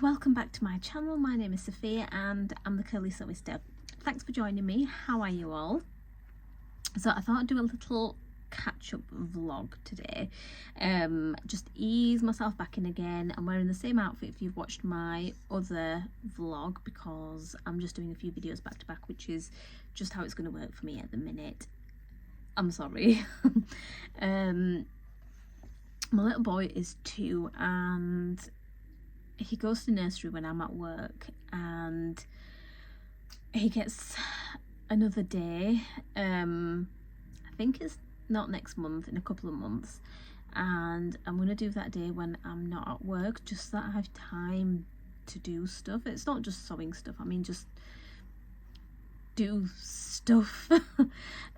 welcome back to my channel. My name is Sophia and I'm the Curly Sewister. Thanks for joining me. How are you all? So I thought I'd do a little catch-up vlog today. Just ease myself back in again. I'm wearing the same outfit if you've watched my other vlog, because I'm just doing a few videos back to back, which is just how it's going to work for me at the minute. I'm sorry. My little boy is 2 and he goes to nursery when I'm at work, and he gets another day. I think it's not next month, in a couple of months, and I'm gonna do that day when I'm not at work, just so that I have time to do stuff. It's not just sewing stuff, I mean just do stuff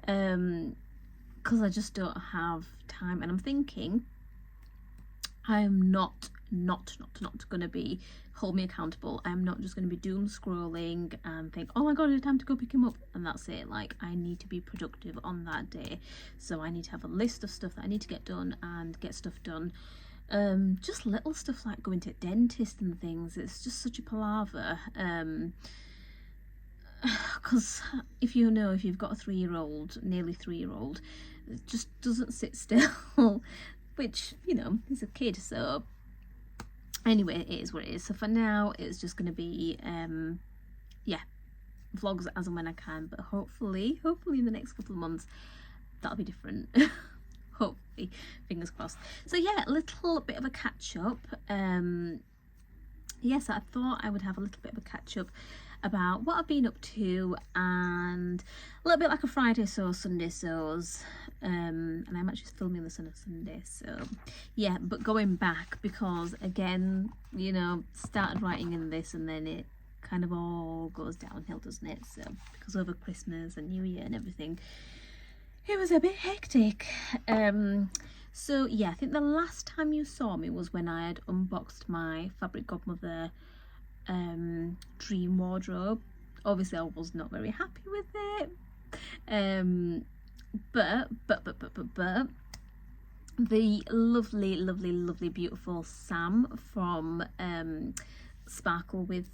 because I just don't have time. And I'm thinking I am not going to be hold me accountable. I'm not just going to be doom scrolling and think, oh my god, it's time to go pick him up, and that's it. Like, I need to be productive on that day, so I need to have a list of stuff that I need to get done and get stuff done. Just little stuff like going to a dentist and things. It's just such a palaver, because if you've got a 3-year-old, nearly 3-year-old, it just doesn't sit still, which, you know, he's a kid. So anyway, it is what it is. So for now it's just going to be yeah, vlogs as and when I can, but hopefully in the next couple of months that'll be different. Hopefully, fingers crossed. So yeah, a little bit of a catch up. Yes, I thought I would have a little bit of a catch up about what I've been up to, and a little bit like a Friday sew, Sunday sews, and I'm actually filming this on a Sunday, so yeah. But going back, because again, you know, started writing in this and then it kind of all goes downhill, doesn't it? So because over Christmas and New Year and everything, it was a bit hectic. So yeah, I think the last time you saw me was when I had unboxed my Fabric Godmother dream wardrobe. Obviously I was not very happy with it, but the lovely beautiful Sam from Sparkle with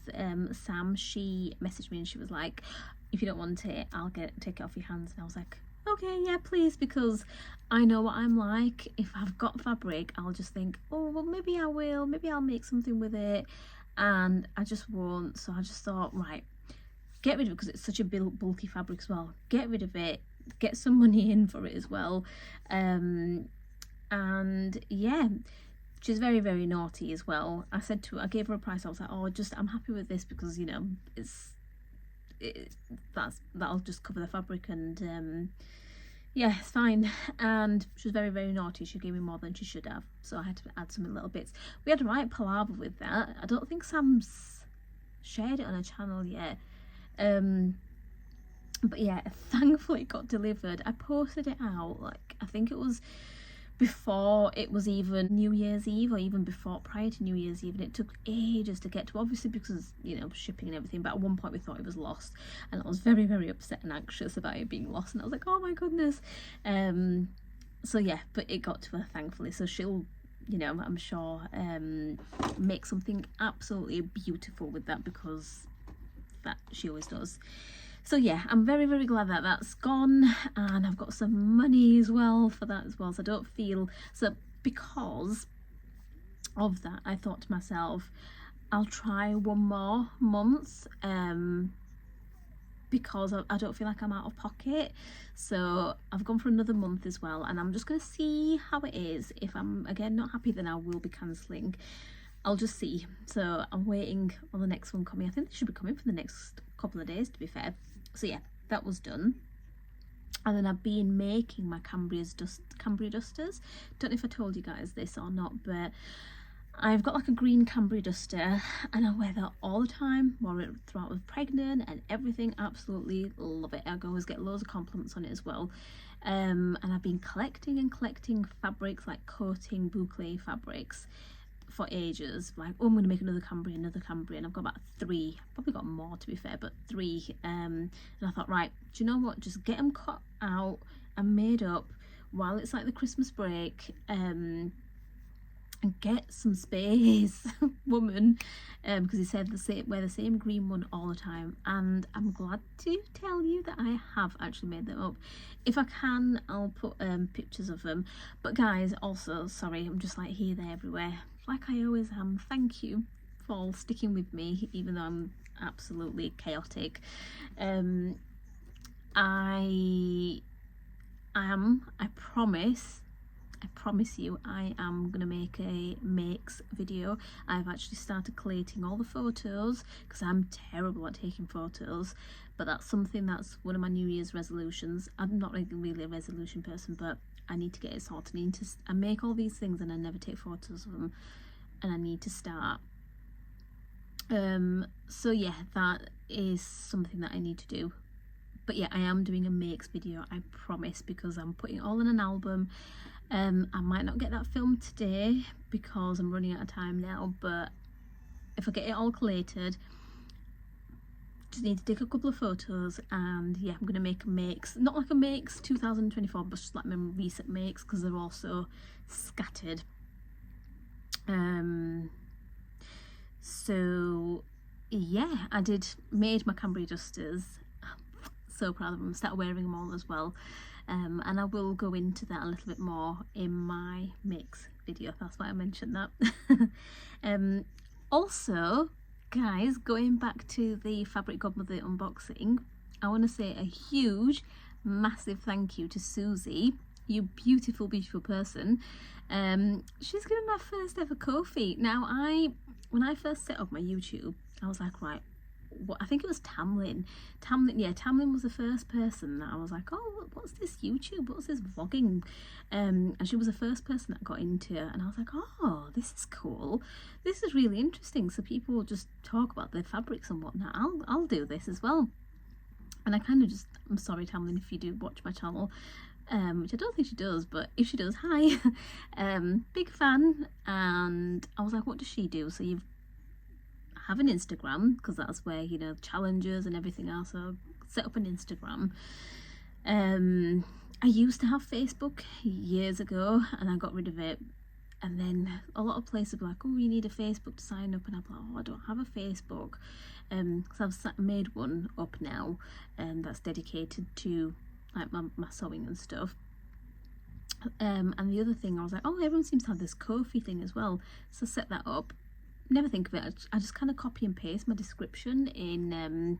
Sam, she messaged me and she was like, if you don't want it, I'll take it off your hands. And I was like, okay, yeah, please, because I know what I'm like. If I've got fabric, I'll just think, oh well, maybe I will, maybe I'll make something with it, and I just won't. So I just thought, right, get rid of it, because it's such a bulky fabric as well. Get rid of it, get some money in for it as well. And yeah, she's very naughty as well. I gave her a price. I was like, oh, I'm happy with this, because, you know, that'll just cover the fabric, and yeah, it's fine. And she was very naughty. She gave me more than she should have, so I had to add some little bits. We had a right palaver with that. I don't think Sam's shared it on her channel yet, but yeah, thankfully it got delivered. I posted it out, like, I think it was before it was even New Year's Eve, or even prior to New Year's Eve, and it took ages to get to, obviously because, you know, shipping and everything. But at one point we thought it was lost, and I was very upset and anxious about it being lost, and I was like, oh my goodness. So yeah, but it got to her, thankfully. So she'll, you know, I'm sure make something absolutely beautiful with that, because that she always does. So yeah, I'm very glad that that's gone, and I've got some money as well for that as well. So I don't feel, so because of that, I thought to myself, I'll try 1 more month, because I don't feel like I'm out of pocket. So I've gone for another month as well, and I'm just going to see how it is. If I'm again not happy, then I will be cancelling. I'll just see. So I'm waiting on the next one coming. I think they should be coming for the next couple of days, to be fair. So yeah, that was done. And then I've been making my Cambria dusters. Don't know if I told you guys this or not, but I've got like a green Cambria duster, and I wear that all the time. Wore it throughout I was pregnant and everything. Absolutely love it. I always get loads of compliments on it as well. And I've been collecting fabrics, like coating boucle fabrics, for ages. Like, oh, I'm going to make another Cambria, and I've got about 3, probably got more to be fair, but 3. And I thought, right, do you know what, just get them cut out and made up while it's like the Christmas break, and get some space, woman, because he said wear the same green one all the time, and I'm glad to tell you that I have actually made them up. If I can, I'll put pictures of them. But guys, also, sorry, I'm just like here, there, everywhere, like I always am. Thank you for sticking with me, even though I'm absolutely chaotic. I promise you, I am going to make a makes video. I've actually started collating all the photos because I'm terrible at taking photos, but that's something that's one of my New Year's resolutions. I'm not really a resolution person, but I need to get it sorted. I make all these things and I never take photos of them, and I need to start. So yeah, that is something that I need to do. But yeah, I am doing a makes video, I promise, because I'm putting it all in an album. I might not get that filmed today because I'm running out of time now, but if I get it all collated, just need to take a couple of photos, and yeah, I'm going to make a makes, not like a makes 2024, but just like my recent makes, because they're also scattered. So yeah, I made my Cambria dusters. So proud of them. Started wearing them all as well, and I will go into that a little bit more in my mix video. That's why I mentioned that. Also, guys, going back to the Fabric Godmother unboxing, I want to say a huge, massive thank you to Susie, you beautiful, beautiful person. She's given my first ever Ko-fi. Now, when I first set up my YouTube, I was like, right, I think it was Tamlin, yeah, Tamlin was the first person that I was like, oh, what's this YouTube, what's this vlogging, and she was the first person that got into it, and I was like, oh, this is cool, this is really interesting. So people will just talk about their fabrics and whatnot. I'll do this as well. And I kind of just, I'm sorry Tamlin if you do watch my channel, which I don't think she does, but if she does, hi. Big fan. And I was like, what does she do? So you have an Instagram, because that's where, you know, challenges and everything else. So set up an Instagram. I used to have Facebook years ago and I got rid of it, and then a lot of places were like, oh, you need a Facebook to sign up, and I'm like, oh, I don't have a Facebook, because I've made one up now, and that's dedicated to like my sewing and stuff. And the other thing, I was like, oh, everyone seems to have this Ko-fi thing as well, so set that up. Never think of it. I just kind of copy and paste my description in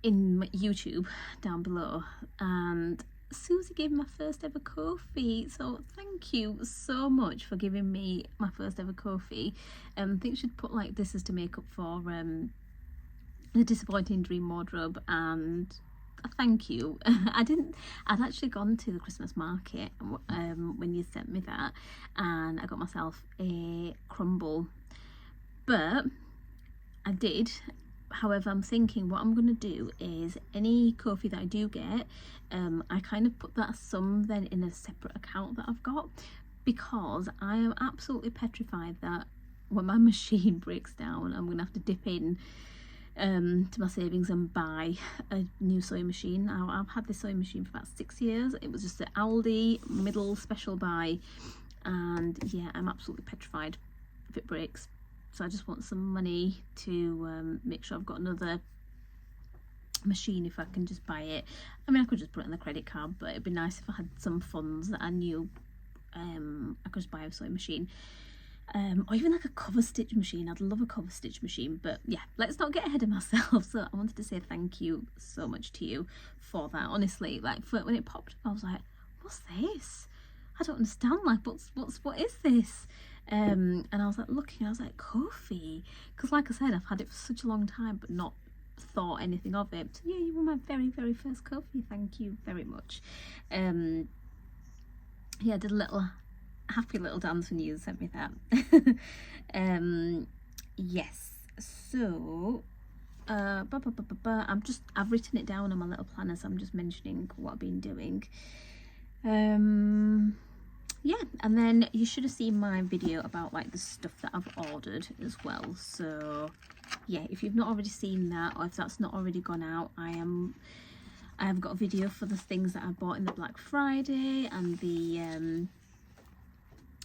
my YouTube down below, and Susie gave me my first ever Ko-fi, so thank you so much for giving me my first ever Ko-fi. I think she'd put like, this is to make up for the disappointing dream wardrobe, and thank you. I'd actually gone to the Christmas market when you sent me that, and I got myself a crumble, but I did. However, I'm thinking what I'm going to do is any Ko-fi that I do get, I kind of put that sum then in a separate account that I've got, because I am absolutely petrified that when my machine breaks down, I'm going to have to dip in to my savings and buy a new sewing machine. Now, I've had this sewing machine for about 6 years. It was just an Aldi middle special buy, and yeah, I'm absolutely petrified if it breaks. So I just want some money to make sure I've got another machine if I can just buy it. I mean, I could just put it on the credit card, but it'd be nice if I had some funds that I knew I could just buy a sewing machine. Or even like a cover stitch machine. I'd love a cover stitch machine, but yeah, let's not get ahead of myself. So I wanted to say thank you so much to you for that. Honestly, like when it popped up, I was like, what's this? I don't understand, like what is this? And I was like looking, I was like, Ko-fi, because like I said, I've had it for such a long time but not thought anything of it. So yeah, you were my very, very first Ko-fi. Thank you very much. Yeah, I did a little happy little dance when you sent me that. Yes, so I've written it down on my little planner, so I'm just mentioning what I've been doing. Yeah, and then you should have seen my video about like the stuff that I've ordered as well. So yeah, if you've not already seen that, or if that's not already gone out, I have got a video for the things that I bought in the Black Friday and the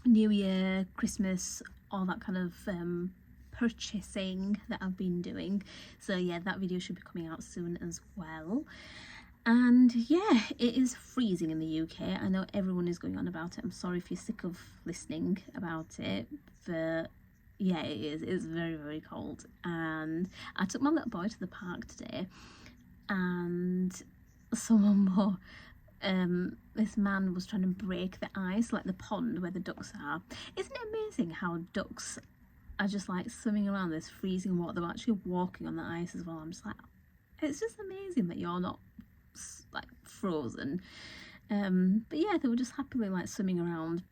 New Year, Christmas, all that kind of purchasing that I've been doing. So yeah, that video should be coming out soon as well. And yeah, it is freezing in the UK. I know everyone is going on about it. I'm sorry if you're sick of listening about it, but yeah, it is. It's very, very cold. And I took my little boy to the park today, and someone more this man was trying to break the ice, like the pond where the ducks are. Isn't it amazing how ducks are just like swimming around this freezing water? They're actually walking on the ice as well. I'm just like, it's just amazing that you're not like frozen. But yeah, they were just happily like swimming around.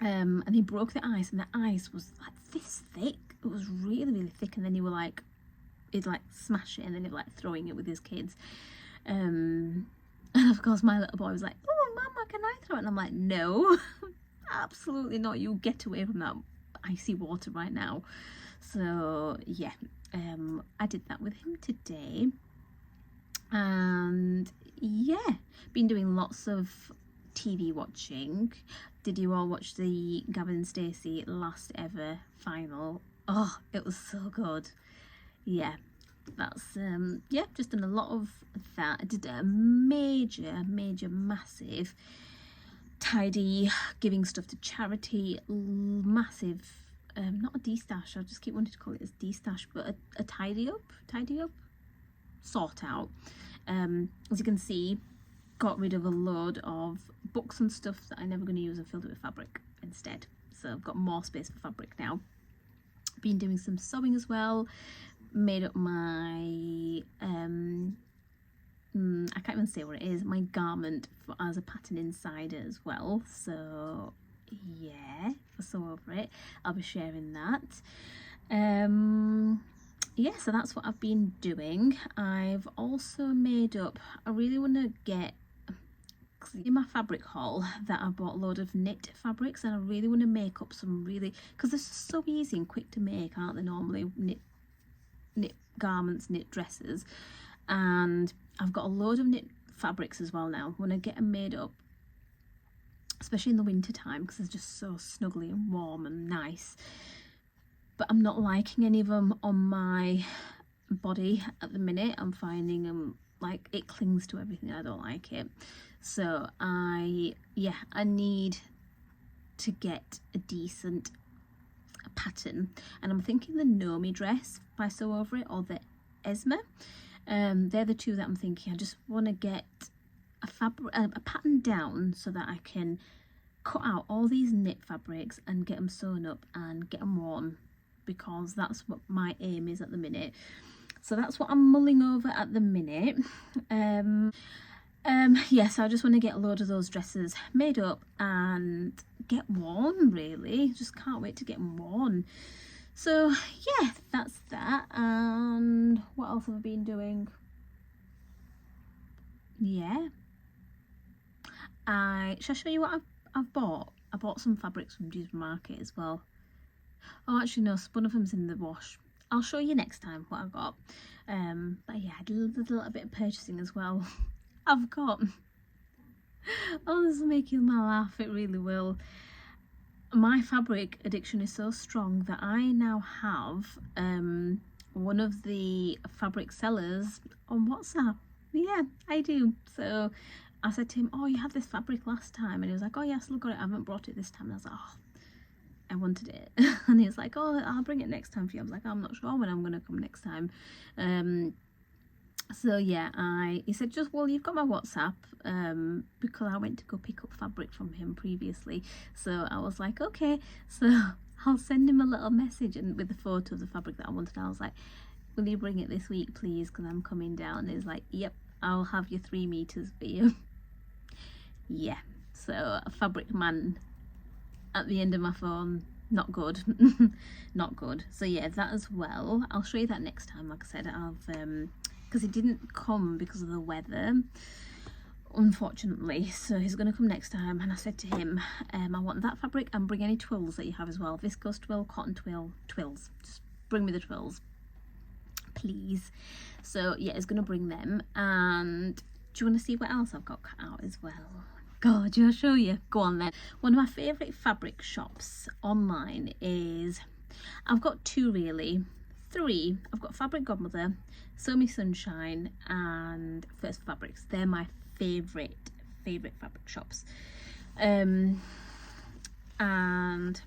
And he broke the ice, and the ice was like this thick. It was really, really thick. And then he were like, he'd like smash it, and then he'd like throwing it with his kids. And of course my little boy was like, oh mama, can I throw it? And I'm like, no, absolutely not. You get away from that icy water right now. So yeah, I did that with him today. And yeah, been doing lots of TV watching. Did you all watch the Gavin and Stacey last ever final? Oh, it was so good. Yeah, that's yeah, just done a lot of that. I did a major massive tidy, giving stuff to charity, massive not a de-stash, I just keep wanting to call it as de-stash, but a tidy up, sort out. As you can see, got rid of a load of books and stuff that I'm never going to use and filled it with fabric instead. So I've got more space for fabric now. Been doing some sewing as well. Made up my I can't even say what it is, my garment as a pattern inside it as well. So yeah, if I sew over it, I'll be sharing that. Yeah, so that's what I've been doing. I've also made up, I really want to get in my fabric haul that I bought a load of knit fabrics, and I really want to make up some really, because they're so easy and quick to make, aren't they, normally, knit garments, knit dresses. And I've got a load of knit fabrics as well now. When I get them made up, especially in the winter time, because it's just so snuggly and warm and nice, but I'm not liking any of them on my body at the minute. I'm finding them like it clings to everything. I don't like it. So I need to get a decent pattern, and I'm thinking the Nomi dress by Sew Over It or the Esme. They're the two that I'm thinking. I just want to get a pattern down so that I can cut out all these knit fabrics and get them sewn up and get them worn, because that's what my aim is at the minute. So that's what I'm mulling over at the minute. Yes, I just want to get a load of those dresses made up and get worn, really. Just can't wait to get them worn. So yeah, that's that. And what else have I been doing? Yeah, shall I show you what I've bought? I bought some fabrics from Market as well. Oh, actually no, one of them's in the wash. I'll show you next time what I got. But yeah, I did a little bit of purchasing as well. I've got, oh, this will make you laugh, it really will. My fabric addiction is so strong that I now have one of the fabric sellers on WhatsApp. Yeah, I do. So I said to him, oh, you had this fabric last time, and he was like, oh yeah, I still got it, I haven't brought it this time. And I was like, oh, I wanted it. And he was like, oh, I'll bring it next time for you. I was like, I'm not sure when I'm going to come next time. So yeah, he said, just, well, you've got my WhatsApp, because I went to go pick up fabric from him previously. So I was like, okay, so I'll send him a little message and with the photo of the fabric that I wanted. I was like, will you bring it this week, please, because I'm coming down. And he's like, yep, I'll have your 3 meters for you. Yeah, so a fabric man at the end of my phone, not good. Not good. So yeah, that as well, I'll show you that next time. Like I said, I've because it didn't come because of the weather, unfortunately, so he's going to come next time. And I said to him, I want that fabric, and bring any twills that you have as well, viscose twill, cotton twill, twills, just bring me the twills, please. So yeah, he's going to bring them. And do you want to see what else I've got cut out as well? God, I'll show you. Go on then. One of my favourite fabric shops online is, I've got two really, three. I've got Fabric Godmother, Sew Me Sunshine and First Fabrics. They're my favourite fabric shops. And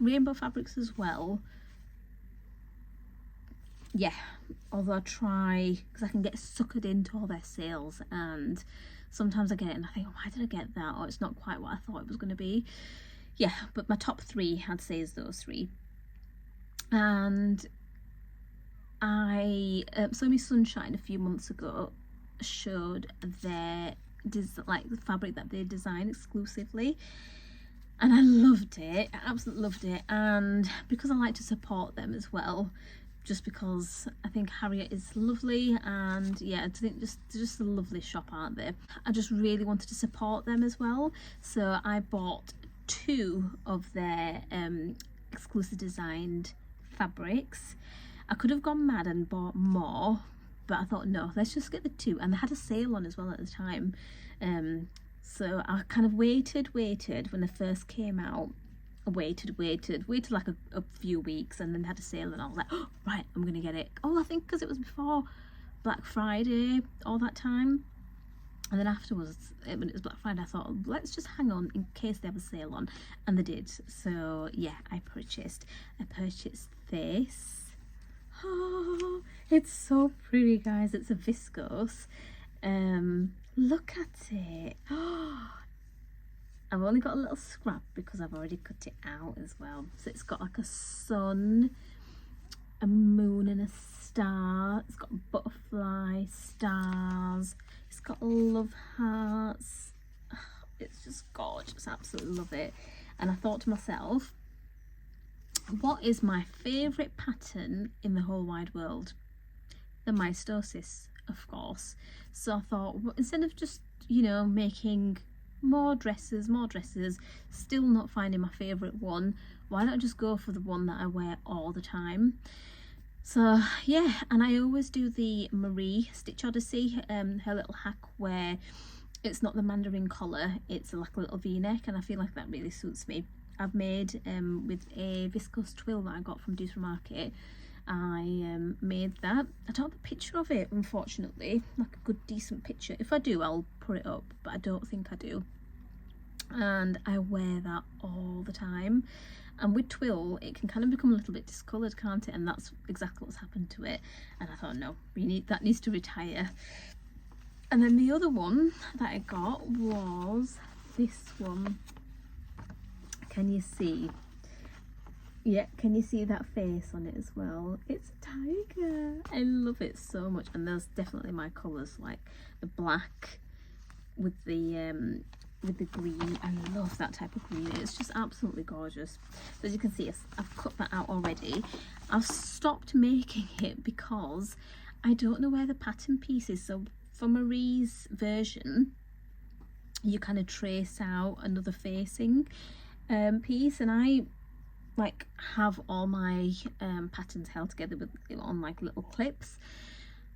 Rainbow Fabrics as well. Yeah, although I try, because I can get suckered into all their sales, and sometimes I get it and I think, oh, why did I get that? Or it's not quite what I thought it was going to be. Yeah, but my top three, I'd say, is those three. And I Sew Me Sunshine a few months ago showed their like the fabric that they design exclusively, and I loved it. I absolutely loved it. And because I like to support them as well, just because I think Harriet is lovely, and yeah, I think just a lovely shop, aren't they? I just really wanted to support them as well, so I bought two of their exclusive designed fabrics. I could have gone mad and bought more, but I thought, no, let's just get the two. And they had a sale on as well at the time, so I kind of waited when they first came out. I waited like a few weeks, and then had a sale, and I was like, oh, right, I'm gonna get it. Oh, I think because it was before Black Friday, all that time. And then afterwards, when it was Black Friday, I thought, let's just hang on in case they have a sale on, and they did. So yeah, I purchased this. Oh, it's so pretty, guys. It's a viscose. Look at it. Oh, I've only got a little scrap because I've already cut it out as well. So it's got like a sun, a moon and a star. It's got butterfly, stars. It's got love hearts. It's just gorgeous. I absolutely love it. And I thought to myself, what is my favourite pattern in the whole wide world? The mystosis, of course. So I thought, well, instead of just, you know, making more dresses, still not finding my favourite one, why don't I just go for the one that I wear all the time? So yeah, and I always do the Marie Stitch Odyssey, her little hack where it's not the mandarin collar, it's like a little v-neck, and I feel like that really suits me. I've made with a viscose twill that I got from Dewsbury Market. I made that. I don't have a picture of it, unfortunately, like a good decent picture. If I do, I'll put it up, but I don't think I do. And I wear that all the time. And with twill, it can kind of become a little bit discoloured, can't it? And that's exactly what's happened to it. And I thought, no, that needs to retire. And then the other one that I got was this one. Can you see? Yeah, can you see that face on it as well? It's a tiger. I love it so much. And there's definitely my colours, like the black with the green. I love that type of green. It's just absolutely gorgeous. So as you can see, I've cut that out already. I've stopped making it because I don't know where the pattern piece is. So for Marie's version, you kind of trace out another facing piece, and I like have all my patterns held together with on like little clips,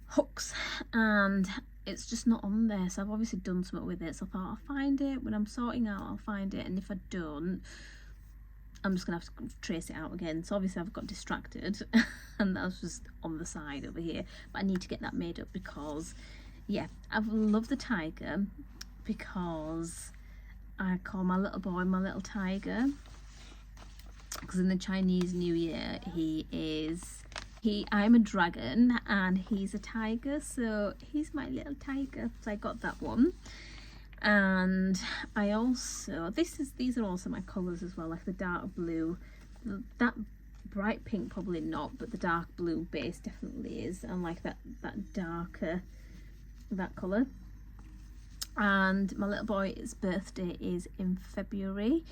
hooks, and it's just not on there. So I've obviously done something with it, so I thought I'll find it when I'm sorting out. I'll find it, and if I don't, I'm just gonna have to trace it out again. So obviously I've got distracted and that was just on the side over here, but I need to get that made up because yeah, I love the tiger because I call my little boy my little tiger, because in the Chinese New Year I'm a dragon and he's a tiger, so he's my little tiger. So I got that one. And I also, these are also my colours as well, like the dark blue, that bright pink probably not, but the dark blue base definitely is, and like that darker, that colour. And my little boy's birthday is in February,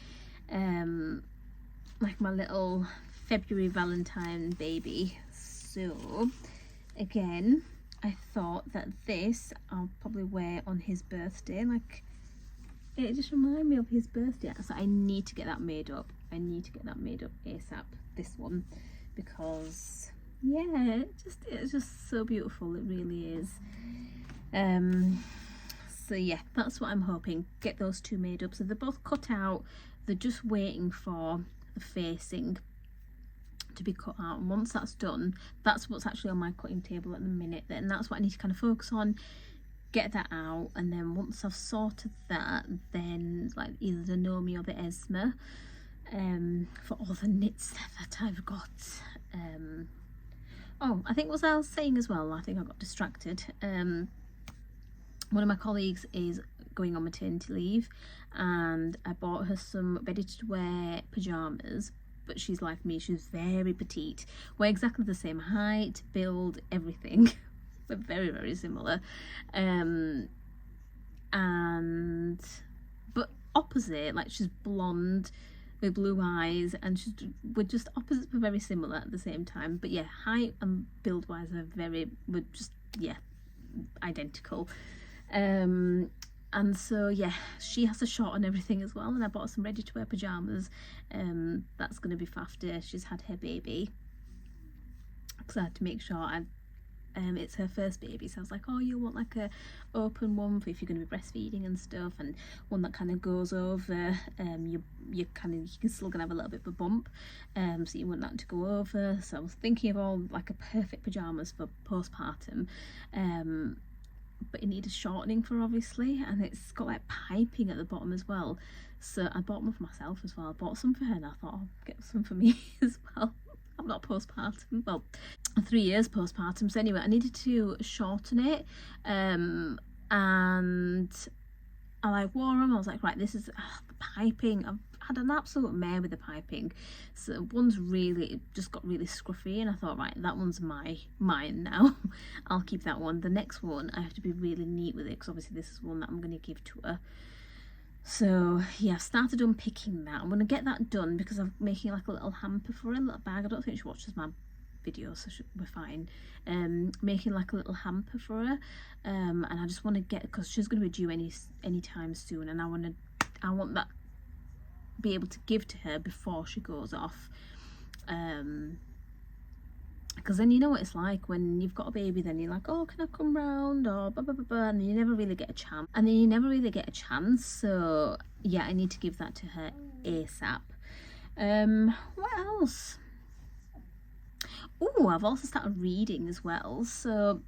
like my little February Valentine baby. So again, I thought that this I'll probably wear on his birthday, like it just reminded me of his birthday, so I need to get that made up. I need to get that made up ASAP, this one, because yeah, it's just so beautiful, it really is. So yeah, that's what I'm hoping, get those two made up. So they're both cut out, they're just waiting for the facing to be cut out, and once that's done, that's what's actually on my cutting table at the minute, and that's what I need to kind of focus on, get that out. And then once I've sorted that, then like either the Nomi or the Esma, for all the knits that I've got. Oh, I think what I was saying as well, I think I got distracted. One of my colleagues is going on maternity leave, and I bought her some ready to wear pajamas, but she's like me, she's very petite. We're exactly the same height, build, everything. We're very, very similar. And but opposite, like she's blonde with blue eyes, and we're just opposites but very similar at the same time. But yeah, height and build wise we're just, yeah, identical. And so yeah, she has a shot on everything as well, and I bought some ready to wear pajamas. That's going to be for after she's had her baby, because I had to make sure it's her first baby, so I was like, oh, you want like a open one for if you're going to be breastfeeding and stuff, and one that kind of goes over, you can still gonna have a little bit of a bump, so you want that to go over. So I was thinking of all like a perfect pajamas for postpartum, but it needed shortening for, obviously, and it's got like piping at the bottom as well. So I bought one for myself as well. I bought some for her, and I thought I'll get some for me as well. I'm not postpartum, well, 3 years postpartum. So anyway, I needed to shorten it, and I like wore them. I was like, right, this is the piping. I've had an absolute mare with the piping. So one's really just got really scruffy, and I thought, right, that one's mine now. I'll keep that one. The next one, I have to be really neat with it, because obviously this is one that I'm going to give to her. So yeah, I've started unpicking that. I'm going to get that done because I'm making like a little hamper for her, a little bag. I don't think she watches my videos, so we're fine. Making like a little hamper for her, and I just want to get, because she's going to be due any time soon, and I want that be able to give to her before she goes off. Because then you know what it's like when you've got a baby, then you're like, oh, can I come round, or blah blah blah blah, and you never really get a chance. So yeah, I need to give that to her ASAP. What else? Oh, I've also started reading as well. So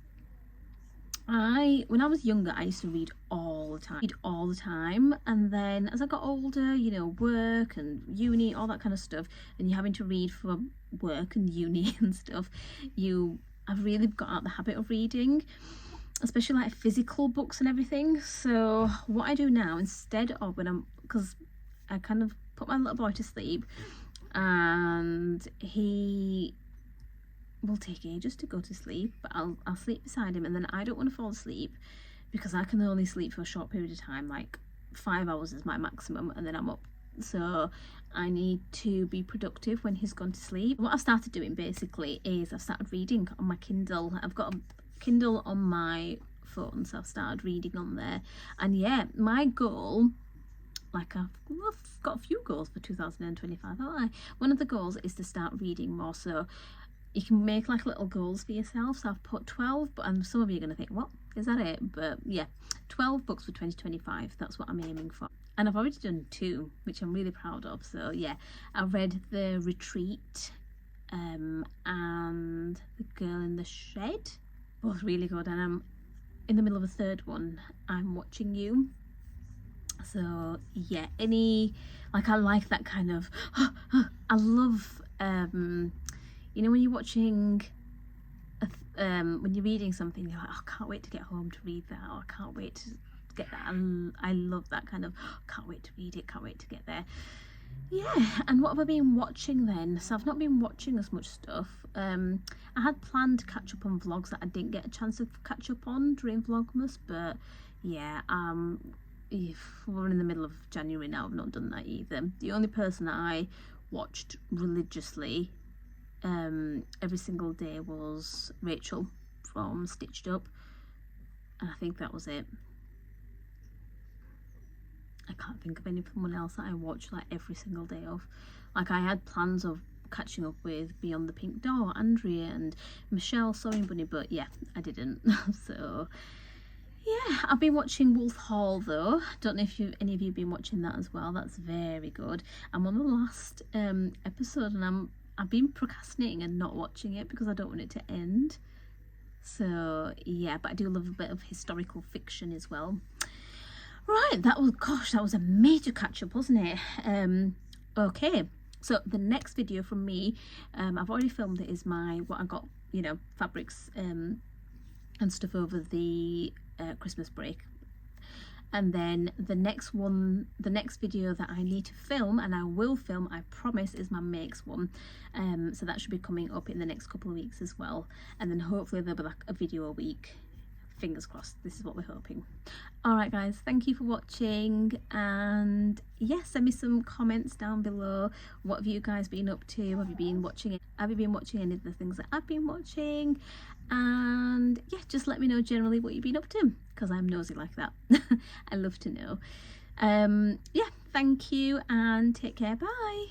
when I was younger, I used to read all the time, and then as I got older, you know, work and uni, all that kind of stuff, and you're having to read for work and uni and stuff, I've really got out the habit of reading, especially like physical books and everything. So what I do now, instead of because I kind of put my little boy to sleep, and he will take ages to go to sleep, but I'll sleep beside him, and then I don't want to fall asleep because I can only sleep for a short period of time, like 5 hours is my maximum, and then I'm up. So I need to be productive when he's gone to sleep. What I've started doing basically is I've started reading on my Kindle. I've got a Kindle on my phone, so I've started reading on there. And yeah, my goal, like I've got a few goals for 2025, haven't I? One of the goals is to start reading more. So you can make like little goals for yourself. So I've put 12, and some of you are going to think, what, is that it? But yeah, 12 books for 2025, that's what I'm aiming for. And I've already done 2, which I'm really proud of. So yeah, I've read The Retreat and The Girl in the Shed, both really good, and I'm in the middle of a third one, I'm Watching You. So yeah, I like that kind of I love you know, when you're watching when you're reading something, you're like, oh, I can't wait to get home to read that, or I can't wait to get that. I love that kind of, can't wait to read it, can't wait to get there. Yeah, and what have I been watching then? So I've not been watching as much stuff. I had planned to catch up on vlogs that I didn't get a chance to catch up on during Vlogmas, but yeah, we're in the middle of January now, I've not done that either. The only person that I watched religiously every single day was Rachel from Stitched Up, and I think that was it. I can't think of anyone else that I watch like every single day of. Like, I had plans of catching up with Beyond the Pink Door, Andrea and Michelle Sewing Bunny, but yeah, I didn't. So yeah, I've been watching Wolf Hall though. Don't know if any of you have been watching that as well. That's very good. I'm on the last episode, and I've been procrastinating and not watching it because I don't want it to end. So yeah, but I do love a bit of historical fiction as well. Right, that was a major catch up, wasn't it? Okay, so the next video from me, I've already filmed it, is what I got, you know, fabrics and stuff over the Christmas break. And then the next video that I need to film, and I will film, I promise, is my makes one. So that should be coming up in the next couple of weeks as well. And then hopefully there'll be like a video a week. Fingers crossed, this is what we're hoping. Alright guys, thank you for watching, and yes, send me some comments down below. What have you guys been up to? Have you been watching any of the things that I've been watching? And yeah, just let me know generally what you've been up to, because I'm nosy like that. I love to know. Yeah, thank you and take care. Bye.